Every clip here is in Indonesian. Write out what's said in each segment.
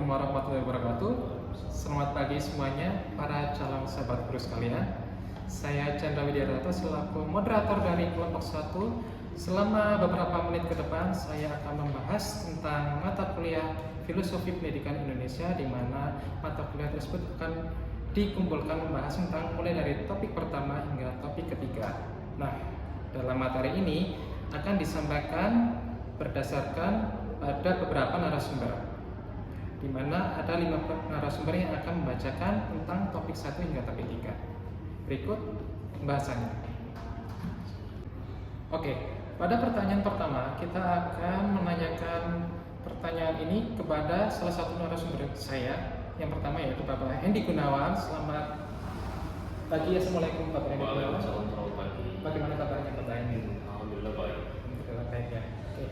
Assalamualaikum warahmatullahi wabarakatuh. Selamat pagi semuanya para calon sahabat guru sekalian. Saya Chandra Widyarto selaku moderator dari kelompok 1. Selama beberapa menit ke depan saya akan membahas tentang mata kuliah Filosofi Pendidikan Indonesia, di mana mata kuliah tersebut akan dikumpulkan membahas tentang mulai dari topik pertama hingga topik ketiga. Nah, dalam materi ini akan disampaikan berdasarkan pada beberapa narasumber, di mana ada 5 narasumber yang akan membacakan tentang topik 1 hingga topik 3. Berikut pembahasannya. Oke, pada pertanyaan pertama kita akan menanyakan pertanyaan ini kepada salah satu narasumber saya. Yang pertama yaitu Bapak Hendy Gunawan. Selamat pagi. Assalamualaikum Bapak Hendy Gunawan. Selamat pagi. Bagaimana kabarnya Bapak Hendy? Alhamdulillah baik. Alhamdulillah baik ya. Oke.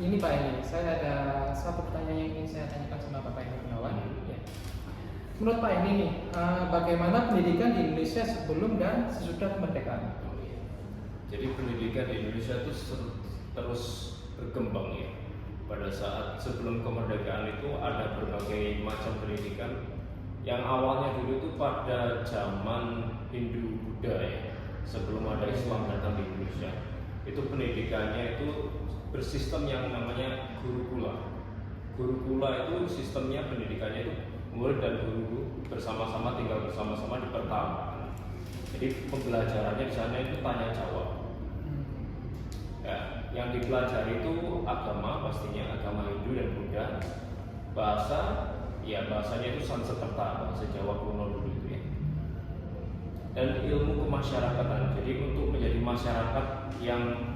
Ini Pak Hendy, saya ada satu pertanyaan yang ingin saya tanyakan sama Bapak Hendy Gunawan. Ya. Menurut Pak Hendy nih, bagaimana pendidikan di Indonesia sebelum dan sesudah kemerdekaan? Jadi pendidikan di Indonesia itu terus berkembang ya. Pada saat sebelum kemerdekaan itu ada berbagai macam pendidikan yang awalnya dulu itu pada zaman Hindu Buddha ya, sebelum ada Islam datang di Indonesia. Itu pendidikannya itu bersistem yang namanya gurukula. Gurukula itu sistemnya pendidikannya itu murid dan guru bersama-sama tinggal bersama-sama di pertama. Jadi pembelajarannya di sana itu tanya jawab. Ya, yang dipelajari itu agama, pastinya agama Hindu dan Buddha. Bahasa, ya bahasanya itu Sanskerta, bahasa Jawa kuno dulu itu ya. Dan ilmu kemasyarakatan. Jadi untuk menjadi masyarakat yang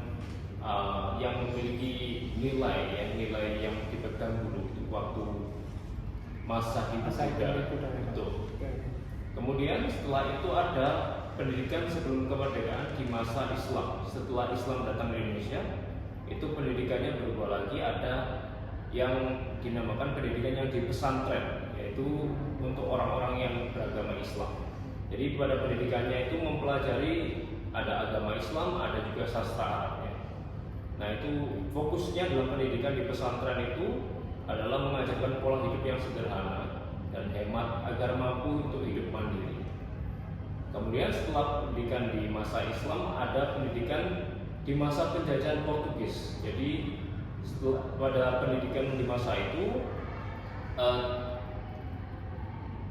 memiliki nilai yang dipegang dulu itu waktu masa hidup Buddha. Betul. Kemudian setelah itu ada pendidikan sebelum kemerdekaan di masa Islam. Setelah Islam datang di Indonesia, itu pendidikannya berubah lagi. Ada yang dinamakan pendidikan yang di pesantren, yaitu untuk orang-orang yang beragama Islam. Jadi pada pendidikannya itu mempelajari ada agama Islam, ada juga sastra Arabnya. Nah itu fokusnya dalam pendidikan di pesantren itu adalah mengajarkan pola hidup yang sederhana dan hemat agar mampu untuk hidup mandiri. Kemudian setelah pendidikan di masa Islam ada pendidikan di masa penjajahan Portugis. Jadi pada pendidikan di masa itu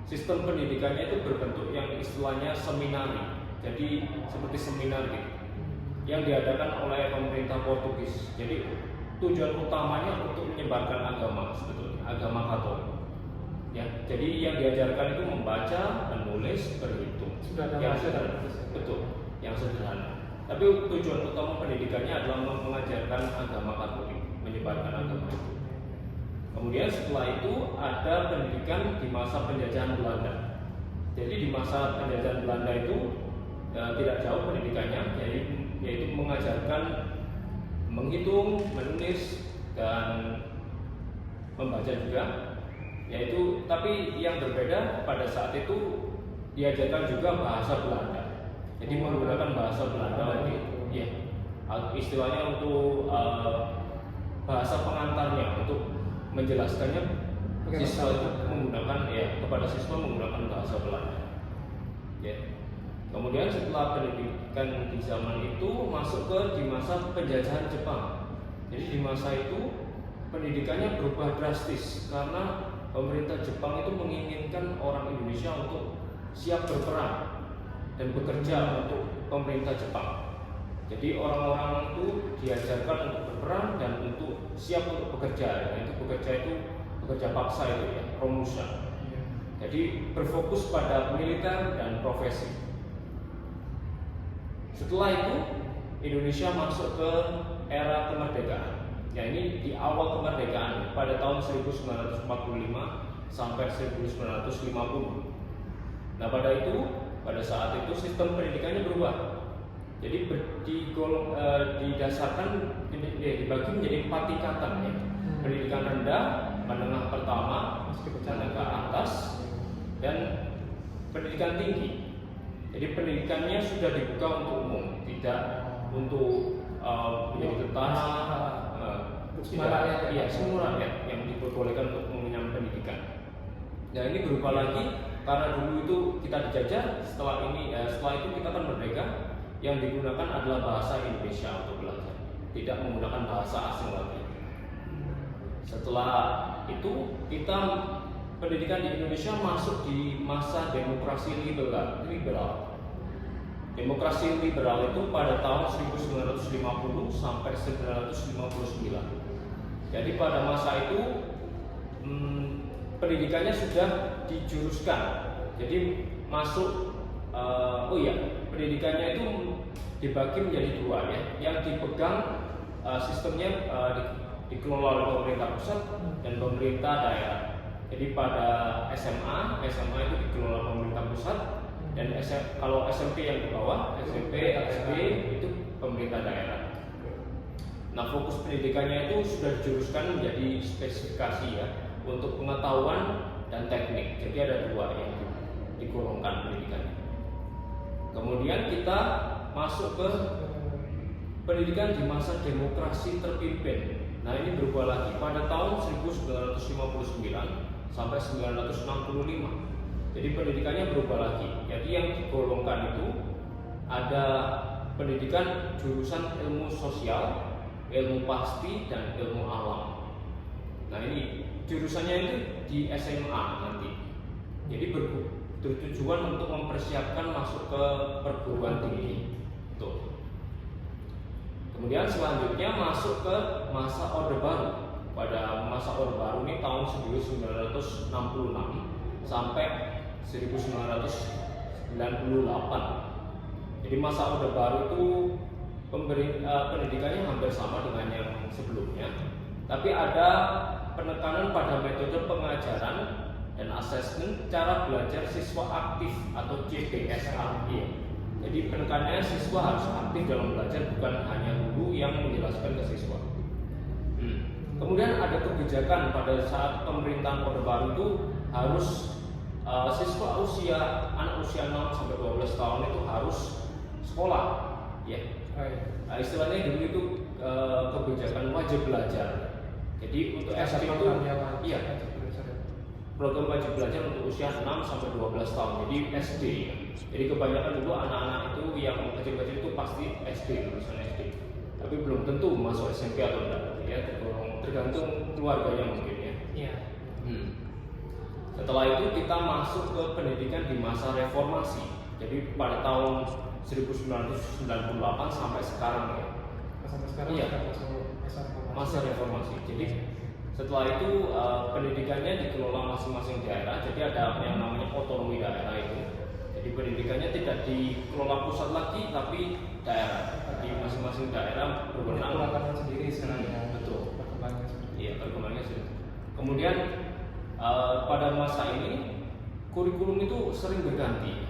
sistem pendidikannya itu berbentuk yang istilahnya seminari. Jadi seperti seminar gitu, yang diadakan oleh pemerintah Portugis. Jadi tujuan utamanya untuk menyebarkan agama, sebetulnya agama Katolik. Ya, jadi yang diajarkan itu membaca, menulis, berhitung. Sudah ada yang sederhana, betul, yang sederhana. Tapi tujuan utama pendidikannya adalah mengajarkan agama Katolik, menyebarkan agama itu. Kemudian setelah itu ada pendidikan di masa penjajahan Belanda. Jadi di masa penjajahan Belanda itu tidak jauh pendidikannya, yaitu mengajarkan menghitung, menulis, dan membaca juga. Yaitu, tapi yang berbeda pada saat itu diajarkan juga bahasa Belanda. Jadi menggunakan bahasa Belanda lagi, ya, istilahnya untuk bahasa pengantarnya, untuk menjelaskannya siswa itu menggunakan kepada siswa menggunakan bahasa Belanda. Ya. Kemudian setelah pendidikan di zaman itu masuk ke di masa penjajahan Jepang. Jadi di masa itu pendidikannya berubah drastis karena pemerintah Jepang itu menginginkan orang Indonesia untuk siap berperang dan bekerja untuk pemerintah Jepang. Jadi orang-orang itu diajarkan untuk berperang dan untuk siap untuk bekerja. Itu bekerja paksa itu ya, romusha. Jadi berfokus pada militer dan profesi. Setelah itu Indonesia masuk ke era kemerdekaan. Ya, ini di awal kemerdekaan pada tahun 1945 sampai 1950. Nah, pada saat itu sistem pendidikannya berubah. Jadi didasarkan dibagi menjadi 4 tingkatan ya. Pendidikan rendah, menengah pertama, menengah atas, dan pendidikan tinggi. Jadi pendidikannya sudah dibuka untuk umum, tidak untuk menjadi tentara, semua rakyat yang diperbolehkan untuk mengenyam pendidikan. Nah ini berubah lagi karena dulu itu kita dijajah, setelah itu kita kan merdeka, yang digunakan adalah bahasa Indonesia untuk belajar, tidak menggunakan bahasa asing lagi. Setelah itu kita pendidikan di Indonesia masuk di masa demokrasi liberal. Demokrasi liberal itu pada tahun 1950 sampai 1959. Jadi pada masa itu pendidikannya sudah dijuruskan. Jadi masuk pendidikannya itu dibagi menjadi dua ya. Yang dipegang sistemnya dikelola oleh pemerintah pusat dan pemerintah daerah. Jadi pada SMA itu dikelola pemerintah pusat, dan kalau SMP yang di bawah, SMP, SD itu pemerintah daerah. Nah, fokus pendidikannya itu sudah dijuruskan menjadi spesifikasi ya untuk pengetahuan dan teknik. Jadi ada dua yang digolongkan pendidikannya. Kemudian kita masuk ke pendidikan di masa demokrasi terpimpin. Nah, ini berubah lagi pada tahun 1959 sampai 1965. Jadi pendidikannya berubah lagi. Jadi yang digolongkan itu ada pendidikan jurusan ilmu sosial, ilmu pasti, dan ilmu alam. Nah ini jurusannya itu di SMA nanti. Jadi bertujuan untuk mempersiapkan masuk ke perguruan tinggi. Tuh. Kemudian selanjutnya masuk ke masa Orde Baru. Pada masa Orde Baru ini tahun 1966 sampai 1998. Jadi masa Orde Baru itu pendidikannya hampir sama dengan yang sebelumnya, tapi ada penekanan pada metode pengajaran dan asesmen cara belajar siswa aktif atau CBSA. Jadi penekanannya siswa harus aktif dalam belajar, bukan hanya guru yang menjelaskan ke siswa. Kemudian ada kebijakan pada saat pemerintahan Orde Baru itu harus siswa anak usia 6 sampai 12 tahun itu harus sekolah, ya. Istilahnya dulu itu kebijakan wajib belajar. Jadi untuk SD itu, iya, program wajib belajar untuk usia 6 sampai 12 tahun. Jadi SD. Jadi kebanyakan dulu anak-anak itu yang kecil-kecil itu pasti SD, lulusan SD. Tapi belum tentu masuk SMP atau enggak, ya. Tergantung keluarganya mungkin ya. Iya. Setelah itu kita masuk ke pendidikan di masa reformasi. Jadi pada tahun 1998 sampai sekarang ya. Sampai sekarang iya. Masa reformasi. Jadi setelah itu pendidikannya dikelola masing-masing daerah. Jadi ada yang namanya otonomi daerah itu. Jadi pendidikannya tidak dikelola pusat lagi, tapi daerah. Jadi masing-masing daerah berwenang sendiri sekarang ya. Betul. Perkembangannya seperti iya, perkembangannya sudah. Kemudian pada masa ini kurikulum itu sering berganti.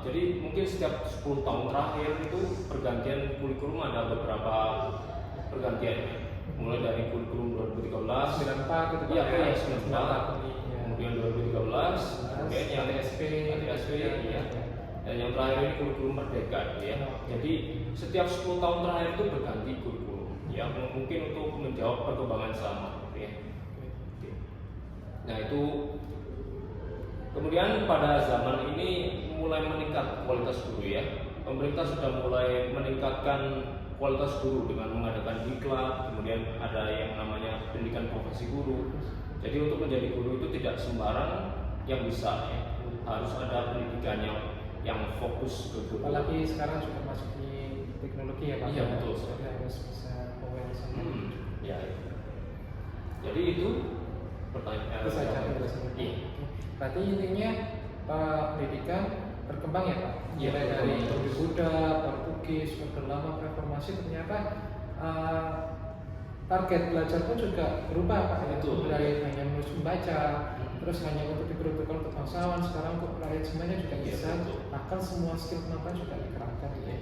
Jadi mungkin setiap 10 tahun terakhir itu pergantian kurikulum, ada beberapa pergantian. Mulai dari kurikulum 2013, 94 gitu. Iya, 94. Kemudian 2013, kemudian yang ATSP, iya. Dan yang terakhir ini kurikulum merdeka, ya. Jadi setiap 10 tahun terakhir itu berganti kurikulum. Ya, mungkin untuk menjawab perkembangan zaman, ya. Nah itu kemudian pada zaman ini mulai meningkat kualitas guru ya. Pemerintah sudah mulai meningkatkan kualitas guru dengan mengadakan diklat, kemudian ada yang namanya pendidikan profesi guru. Jadi untuk menjadi guru itu tidak sembarang yang bisa ya. Harus ada pendidikan yang fokus ke guru. Apalagi sekarang sudah masuk di teknologi ya Pak. Iya betul. Jadi harus bisa aware sama. Ya. Jadi itu pertanyaan. Itu saja penjelasannya. Iya. Berarti intinya pendidikan berkembang ya Pak. Iya, Mulai dari Buddha, Portugis, Orde Lama, Reformasi, ternyata target belajar pun juga berubah Pak. Betul. Dari hanya menulis membaca, terus hanya untuk diperuntukkan untuk bangsawan, sekarang untuk rakyat semuanya juga bisa. Bahkan semua skill kemampuan juga dikerahkan. Ya.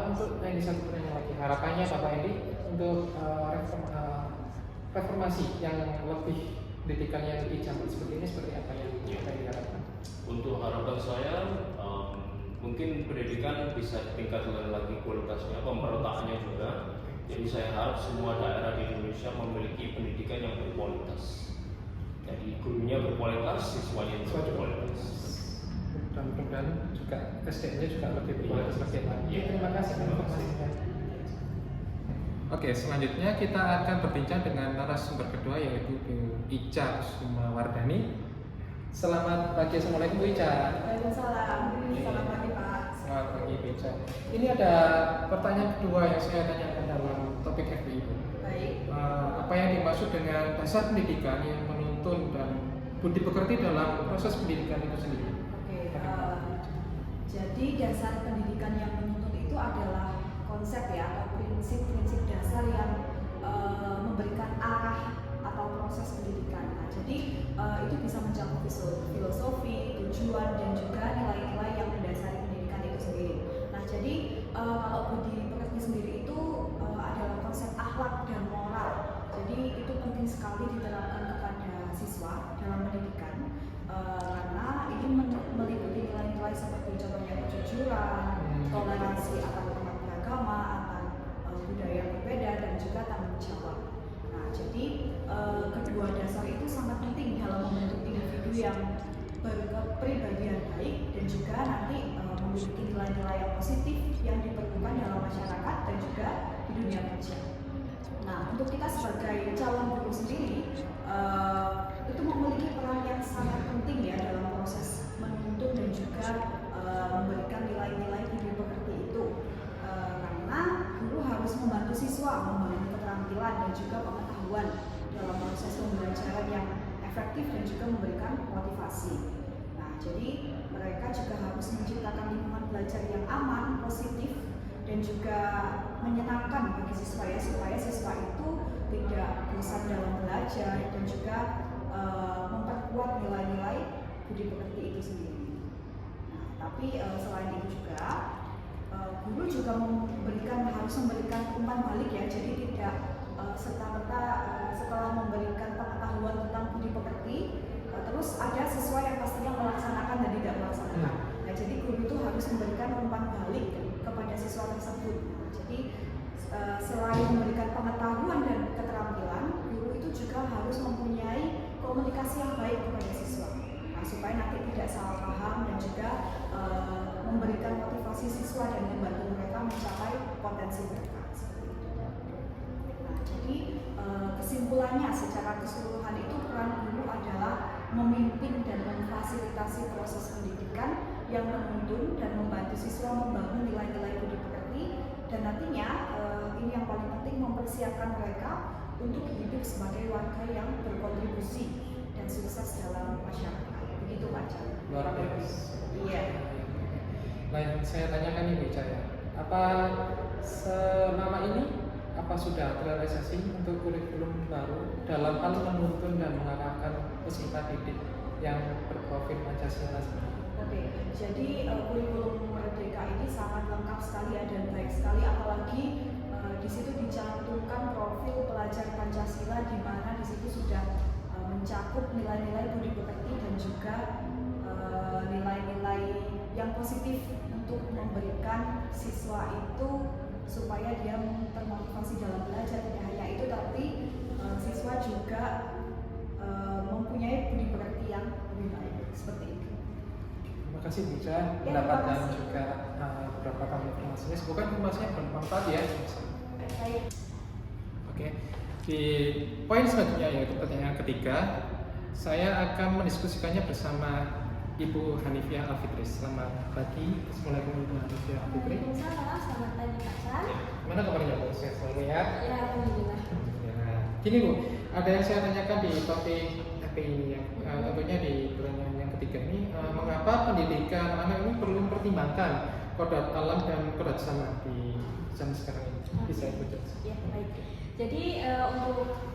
Untuk yang satu pertanyaan lagi, harapannya Bapak Edi untuk reformasi yang lebih pendidikan yang lebih jamur seperti ini seperti apa yang diharapkan? Untuk harapan saya mungkin pendidikan bisa ditingkatkan lagi kualitasnya, pemerataannya juga. Jadi saya harap semua daerah di Indonesia memiliki pendidikan yang berkualitas. Jadi gurunya berkualitas, siswanya juga berkualitas. Dan mudah-mudahan juga SDM-nya juga lebih berkualitas lagi. Iya. Terima kasih informasinya. Oke, selanjutnya kita akan berbincang dengan narasumber kedua yaitu Bu Ica Sumawardani. Selamat pagi, assalamualaikum Bu Ica. Waalaikumsalam. Selamat pagi Pak. Selamat pagi Bu Ica. Ini ada pertanyaan kedua yang saya tanyakan dalam topik FPI. Baik. Apa yang dimaksud dengan dasar pendidikan yang menuntun dan budi pekerti dalam proses pendidikan itu sendiri? Oke. Jadi dasar pendidikan yang menuntun itu adalah konsep ya atau prinsip-prinsip dasar yang memberikan arah atau proses pendidikan. Nah, jadi itu bisa mencakup filosofi, tujuan dan juga nilai-nilai yang mendasari pendidikan itu sendiri. Nah, jadi kalau budi pekerti sendiri itu adalah konsep akhlak dan moral. Jadi itu penting sekali diterapkan kepada siswa dalam pendidikan karena ini meliputi nilai-nilai seperti contohnya kejujuran, toleransi akan umat beragama, akan budaya berbeda dan juga tanggung jawab. Nah, jadi kedua dasar itu sangat penting dalam membentuk individu yang berkepribadian baik dan juga nanti memiliki nilai-nilai yang positif yang diperlukan dalam masyarakat dan juga di dunia kerja. Nah, untuk kita sebagai calon guru sendiri itu memiliki peran yang sangat penting ya dalam proses menuntun dan juga memberikan nilai-nilai budi pekerti itu karena guru harus membantu siswa membangun keterampilan dan juga pengetahuan dalam proses pembelajaran yang efektif dan juga memberikan motivasi. Nah, jadi mereka juga harus menciptakan lingkungan belajar yang aman, positif dan juga menyenangkan bagi siswa ya supaya siswa itu tidak bosan dalam belajar dan juga memperkuat nilai-nilai budi pekerti itu sendiri. Nah, tapi selain itu juga guru juga harus memberikan umpan balik ya, jadi tidak serta-merta setelah memberikan pengetahuan tentang budi pekerti terus ada siswa yang pastinya melaksanakan dan tidak melaksanakan. Nah, jadi guru itu harus memberikan umpan balik kepada siswa tersebut. Jadi selain memberikan pengetahuan dan keterampilan, guru itu juga harus mempunyai komunikasi yang baik kepada siswa. Nah, supaya nanti tidak salah paham dan juga memberikan motivasi siswa dan membantu mereka mencapai potensi mereka. Nah, jadi kesimpulannya secara keseluruhan itu peran guru adalah memimpin dan memfasilitasi proses pendidikan yang menuntun dan membantu siswa membangun nilai-nilai budi pekerti dan nantinya ini yang paling penting mempersiapkan mereka untuk hidup sebagai warga yang berkontribusi dan sukses dalam masyarakat. Begitu Pak Chan. Luar biasa. Iya. Nah, yang saya tanyakan nih Bu Ica ya, apa selama ini apa sudah terrealisasi untuk kurikulum baru dalam hal menuntun dan mengarahkan peserta didik yang berprofil Pancasila seperti itu? Oke, jadi kurikulum Merdeka ini sangat lengkap sekali ya dan baik sekali, apalagi di situ dicantumkan profil pelajar Pancasila di mana di situ sudah mencakup nilai-nilai budi pekerti dan juga nilai-nilai yang positif untuk memberikan siswa itu supaya dia termotivasi dalam belajar. Tidak hanya itu, tapi siswa juga mempunyai budi pekerti yang lebih baik seperti itu. Terima kasih Bu Ica, Ya, pendapat terima dan kasih. juga beberapa kali informasinya. Semoga informasinya bermanfaat ya. Baik. Oke, di poin selanjutnya yaitu pertanyaan ketiga, saya akan mendiskusikannya bersama Ibu Hanifiah Alfitri. Selamat pagi, assalamualaikum Ibu Hanifiah Alfitri. Waalaikumsalam, selamat pagi Pak Chan. Gimana kabarnya Bu? Sehat selalu ya? Ya, alhamdulillah. Ya. Gini Bu, ada yang saya tanyakan di topik FPI ini ya. Tentunya di pertanyaan yang ketiga ini, mengapa pendidikan anak ini perlu mempertimbangkan kodrat alam dan kodrat zaman di zaman sekarang ini? Bisa Ibu jelaskan? Ya, baik. Jadi untuk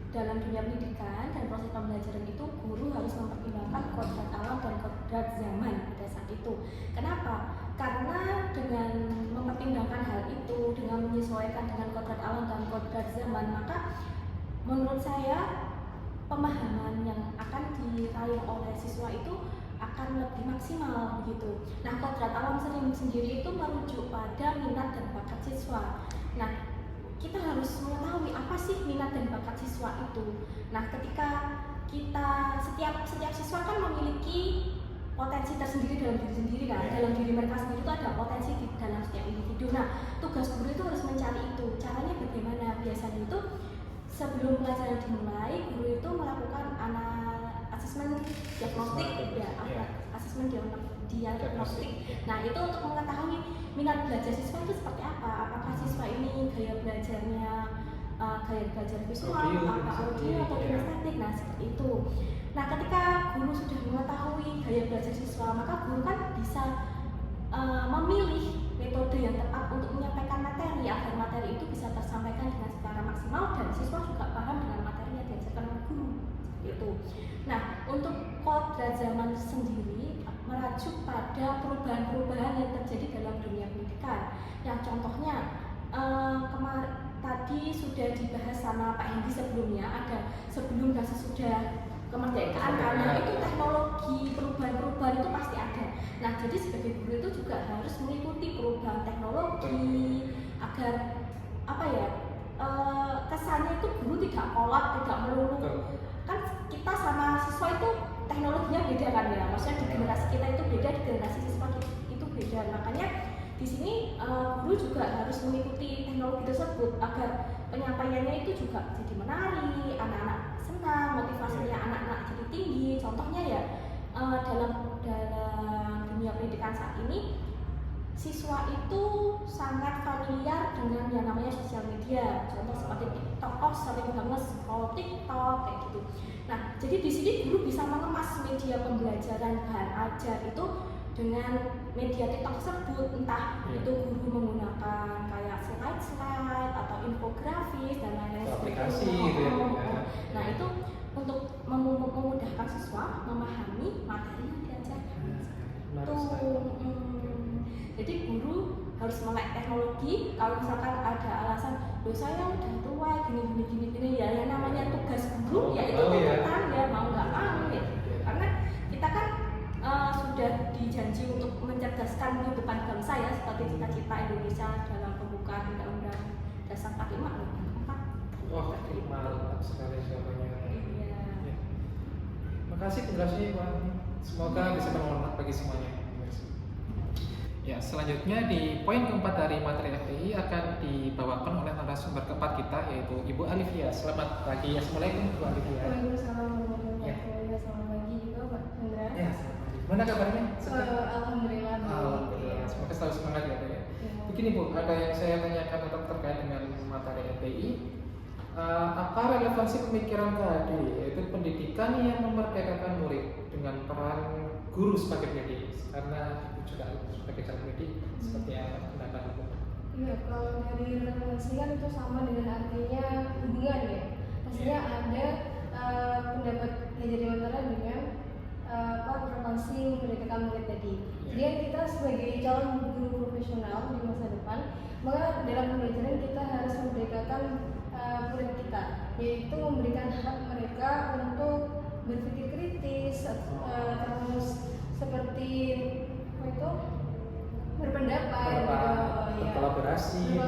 dalam dunia pendidikan dan proses pembelajaran itu guru harus mempertimbangkan kodrat alam dan kodrat zaman pada saat itu. Kenapa? Karena dengan mempertimbangkan hal itu, dengan menyesuaikan dengan kodrat alam dan kodrat zaman, maka menurut saya pemahaman yang akan diraih oleh siswa itu akan lebih maksimal begitu. Nah, kodrat alam sendiri itu merujuk pada minat dan bakat siswa. Nah, kita harus mengetahui apa sih minat dan bakat siswa itu. Nah, ketika setiap siswa kan memiliki potensi tersendiri dalam diri sendiri kan, dalam diri mereka sendiri itu ada potensi di dalam setiap individu. Nah, tugas guru itu harus mencari itu. Caranya bagaimana? Biasanya itu sebelum pelajaran dimulai, guru itu melakukan asesmen diagnostik, asesmen diagnostik. Nah, itu untuk mengetahui minat belajar siswa itu seperti apa. Apakah siswa ini gaya belajar visual, audio atau kinestetik. Nah, seperti itu. Nah, ketika guru sudah mengetahui gaya belajar siswa, maka guru kan bisa memilih metode yang tepat untuk menyampaikan materi agar materi itu bisa tersampaikan dengan secara maksimal dan siswa juga paham dengan materi yang diajarkan oleh guru. Itu. Nah, untuk kodrat zaman sendiri merujuk pada perubahan-perubahan yang terjadi dalam dunia pendidikan. Yang contohnya tadi sudah dibahas sama Pak Hendi sebelumnya, ada sebelum dan sesudah kemerdekaan, karena itu teknologi perubahan-perubahan itu pasti ada. Nah, jadi sebagai guru itu juga harus mengikuti perubahan teknologi agar kesannya itu guru tidak kolot, tidak melulu. Kan kita sama siswa itu teknologinya beda kan ya, maksudnya di generasi kita itu beda, di generasi siswa itu beda. Makanya di sini guru juga harus mengikuti teknologi tersebut agar penyampaiannya itu juga jadi menarik, anak-anak senang, motivasinya anak-anak jadi tinggi. Contohnya ya dalam dunia pendidikan saat ini siswa itu sangat familiar dengan yang namanya sosial media. Contoh seperti TikTok, sering banget scroll TikTok kayak gitu. Nah, jadi di sini guru bisa mengemas media pembelajaran bahan ajar itu dengan media TikTok tersebut, entah itu guru menggunakan kayak slide atau infografis dan lain-lain aplikasi gitu ya. Nah, itu untuk memudahkan siswa memahami materi yang diajarkan. Jadi guru harus melek teknologi. Kalau misalkan ada alasan, saya udah tua gini ya, yang namanya tugas guru ya itu tuntutan ya, mau nggak mau ya. Karena kita kan sudah dijanji untuk mencerdaskan kehidupan bangsa ya, seperti cita-cita Indonesia dalam pembukaan Undang-Undang Dasar 45 Wah, mantap sekali jawabannya. Iya. Ya. Makasih penjelasannya Pak. Semoga bisa bermanfaat bagi semuanya. Ya, selanjutnya di poin keempat dari materi FPI akan dibawakan oleh narasumber keempat kita, yaitu Ibu Alivia. Selamat pagi. Assalamualaikum Ibu Alivia. Waalaikumsalam warahmatullahi wabarakatuh. Selamat pagi juga Pak Chandra. Ya, mana kabarnya? Alhamdulillah. Alhamdulillah. Semoga selalu semangat ya Bu. Begini Bu, ada yang saya tanyakan tentang terkait dengan materi FPI. Apa relevansi pemikiran tadi, yaitu pendidikan yang memerdekakan murid dengan peran guru sebagai pendidik, karena Ibu juga sebagai calon pendidik, seperti apa pendapat Ibu? Iya, kalau dari relevansi kan itu sama dengan artinya hubungan ya. Pastinya ada pendapat yang jadi antara dengan relevansi memerdekakan murid tadi. Jadi kita sebagai calon guru profesional di masa depan, maka dalam pembelajaran kita harus memerdekakan murid kita, yaitu memberikan hak mereka untuk berpikir kritis, terus seperti berpendapat, berkolaborasi,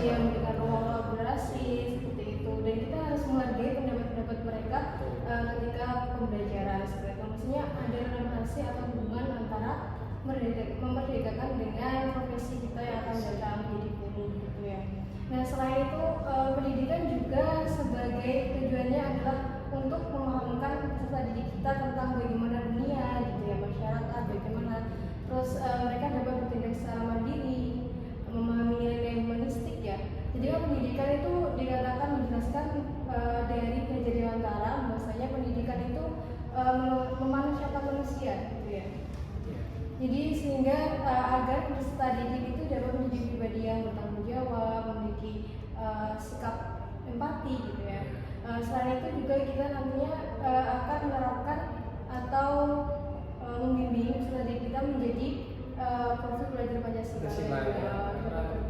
yang memberikan ruang kolaborasi seperti itu. Dan kita harus menghargai pendapat-pendapat mereka ketika pembelajaran seperti itu. Maksudnya ada relevansi atau hubungan antara memerdekakan dengan profesi kita yang akan datang menjadi guru gitu ya. Nah, selain itu pendidikan juga sebagai tujuannya adalah untuk memahamkan peserta didik kita tentang bagaimana dunia gitu ya, masyarakat, bagaimana terus mereka dapat bertindak secara mandiri, memahami nilai humanistik ya. Jadi pendidikan itu dikatakan menjelaskan dari Belajar Dewantara bahwasanya pendidikan itu memanusiakan manusia gitu ya. Jadi sehingga agar peserta didik itu dapat menjadi pribadi yang bertanggung jawab, memiliki sikap empati gitu ya. Selain itu juga kita nantinya akan menerapkan atau membimbing peserta didik kita menjadi profil belajar Pancasila.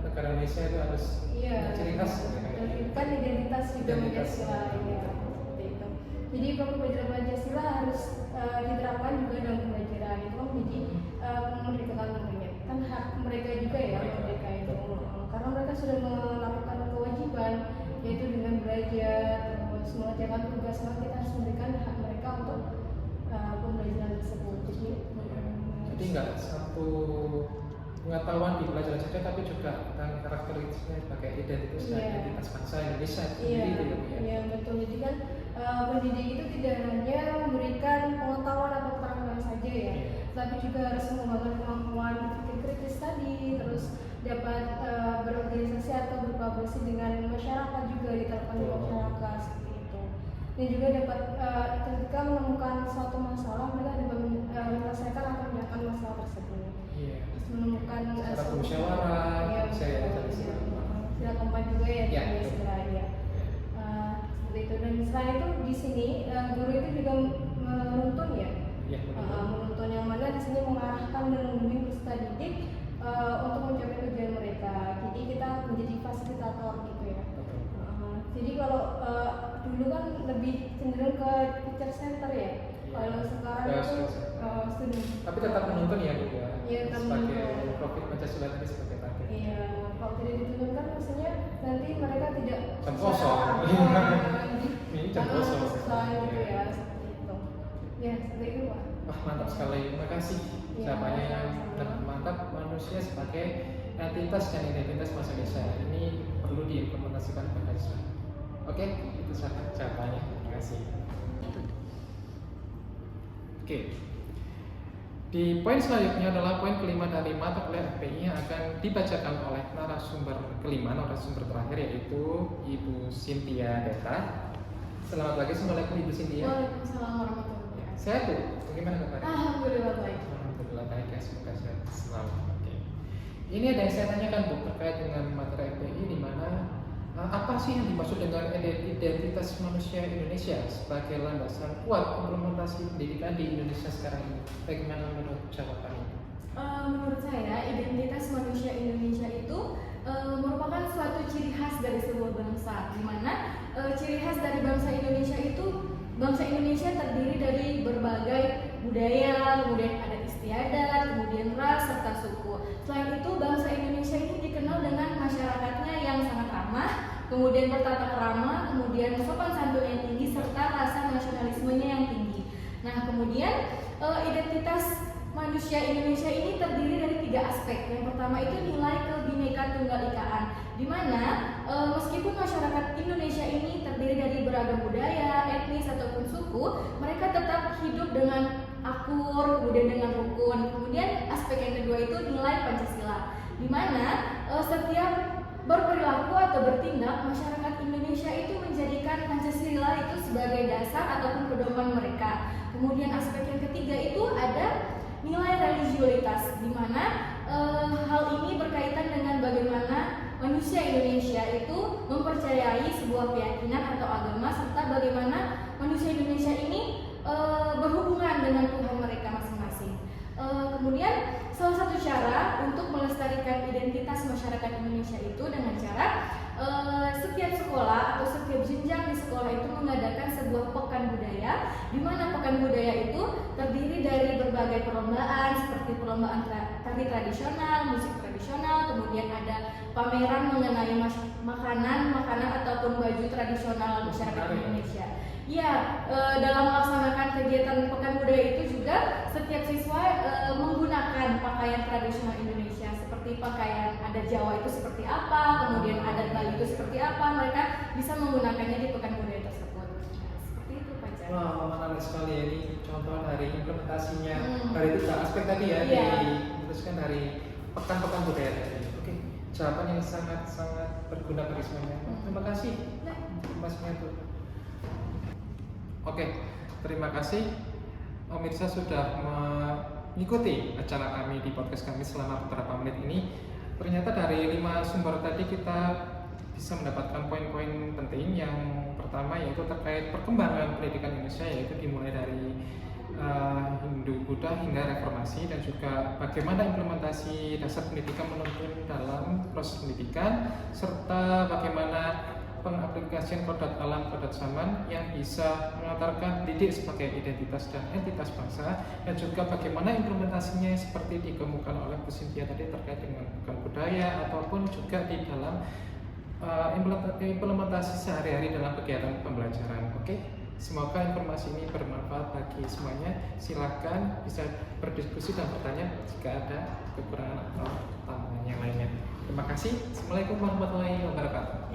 Negara Indonesia itu harus ciri khas. Kan identitas juga Pancasila ya, seperti itu. Jadi profil belajar Pancasila harus diterapkan juga dalam pembelajaran itu menjadi memerdekakan mereka. Kan hak mereka juga ya merdeka itu, karena mereka sudah melakukan kewajiban yaitu dengan belajar, terus harus mengerjakan tugas, maka kita harus memberikan hak mereka untuk pembelajaran tersebut. Jadi nggak satu pengetahuan di pelajaran saja, tapi juga tentang karakteristiknya sebagai identitas dan Iya. identitas bangsa Indonesia Iya, sendiri gitu ya. iya betul. Jadi kan pendidik itu tidak hanya memberikan pengetahuan atau keterangan saja ya, Iya. tapi juga harus mengembangkan kemampuan berpikir kritis tadi, terus dapat berorganisasi atau berkolaborasi dengan masyarakat juga, diterapkan di masyarakat seperti itu. Dan juga dapat ketika menemukan suatu masalah, mereka dapat menyelesaikan atau menyelesaikan masalah tersebut. Iya. Terus menemukan Secara suatu- bermusyawarah, Iya, bisa ya, betul, dari iya. sini. Sila keempat juga ya, Iya, ya, betul. sila ya. Seperti itu. Dan selain itu di sini guru itu juga menuntun ya. Iya, betul. Menuntun yang mana di sini mengarahkan dan membimbing peserta didik untuk mencapai tujuan mereka. Jadi kita menjadi fasilitator gitu ya. Betul. Jadi kalau dulu kan lebih cenderung ke teacher center ya. Kalau sekarang Ya, itu sekarang. student. Tapi tetap menuntun ya Bu ya. Iya, tetap sebagai menuntun. profil Pancasila tadi sebagai target. Iya, kalau tidak ditunjukkan maksudnya nanti mereka tidak Jam kosong. Ini jam kosong. Sesuai gitu ya, seperti itu. Ya, seperti itu Pak. Wah, mantap sekali. Terima kasih Iya, jawabannya yang sama-sama. mantap. Manusia sebagai entitas dan identitas bangsa Indonesia ini perlu diimplementasikan pada Islam. Oke, itu saja jawabannya. Terima kasih. Oke. Di poin selanjutnya adalah poin kelima dari mata kuliah FPI yang akan dibacakan oleh narasumber kelima, narasumber terakhir, yaitu Ibu Cynthia Deta. Selamat pagi, assalamualaikum Ibu Cynthia. Waalaikumsalam warahmatullahi wabarakatuh. Sehat Bu? Bagaimana kabarnya? Alhamdulillah baik. Alhamdulillah baik ya, semoga sehat selalu. Oke. Ini ada yang saya tanyakan Bu terkait dengan materi FPI, di mana apa sih yang dimaksud dengan identitas manusia Indonesia sebagai landasan kuat implementasi pendidikan di Indonesia sekarang ini? Bagaimana menurut jawaban ini? Menurut saya, identitas manusia Indonesia itu merupakan suatu ciri khas dari sebuah bangsa, di mana ciri khas dari bangsa Indonesia itu, bangsa Indonesia terdiri dari berbagai budaya, kemudian adat istiadat, kemudian ras serta suku. Selain itu, bangsa Indonesia ini dikenal dengan masyarakatnya yang sangat ramah, kemudian bertata krama, kemudian sopan santun yang tinggi serta rasa nasionalismenya yang tinggi. Nah, kemudian identitas manusia Indonesia ini terdiri dari 3 aspek. Yang pertama itu nilai kebinekaan tunggal ikaan, di mana meskipun masyarakat Indonesia ini terdiri dari beragam budaya, etnis ataupun suku, mereka tetap hidup dengan akur, kemudian dengan rukun. Kemudian aspek yang kedua itu nilai Pancasila, di mana setiap berperilaku atau bertindak, masyarakat Indonesia itu menjadikan Pancasila itu sebagai dasar ataupun pedoman mereka. Kemudian aspek yang ketiga itu ada nilai religiulitas, di mana hal ini berkaitan dengan bagaimana manusia Indonesia itu mempercayai sebuah keyakinan atau agama, serta bagaimana manusia Indonesia ini berhubungan dengan Tuhan mereka masing-masing. Kemudian salah satu cara untuk melestarikan identitas masyarakat Indonesia itu dengan cara setiap sekolah atau setiap jenjang di sekolah itu mengadakan sebuah pekan budaya, di mana pekan budaya itu terdiri dari berbagai perlombaan seperti perlombaan tari tradisional, musik tradisional, kemudian ada pameran mengenai makanan ataupun baju tradisional masyarakat Indonesia. Ya, dalam melaksanakan kegiatan pekan budaya itu juga setiap siswa menggunakan pakaian tradisional Indonesia seperti pakaian adat Jawa itu seperti apa, kemudian adat Bali itu seperti apa, mereka bisa menggunakannya di pekan budaya tersebut. Nah, seperti itu Pak Jan. Wah, menarik sekali ya, ini contoh dari implementasinya dari 3 aspek tadi ya, Iya. diputuskan dari pekan-pekan budaya tadi. Oke, jawaban yang sangat-sangat berguna bagi semuanya. Terima kasih informasinya tuh. Oke, terima kasih. Pemirsa sudah mengikuti acara kami di podcast kami selama beberapa menit ini. Ternyata dari 5 sumber tadi kita bisa mendapatkan poin-poin penting. Yang pertama yaitu terkait perkembangan pendidikan Indonesia, yaitu dimulai dari Hindu Buddha hingga reformasi, dan juga bagaimana implementasi dasar pendidikan menuntun dalam proses pendidikan, serta bagaimana pengaplikasian kodrat alam, kodrat zaman yang bisa mengantarkan didik sebagai identitas dan entitas bangsa, dan juga bagaimana implementasinya seperti dikemukakan oleh Bu Cynthia tadi terkait dengan bukan budaya ataupun juga di dalam implementasi sehari-hari dalam kegiatan pembelajaran. Oke, semoga informasi ini bermanfaat bagi semuanya. Silahkan bisa berdiskusi dan bertanya jika ada kekurangan atau tambahan yang lainnya. Terima kasih. Assalamualaikum warahmatullahi wabarakatuh.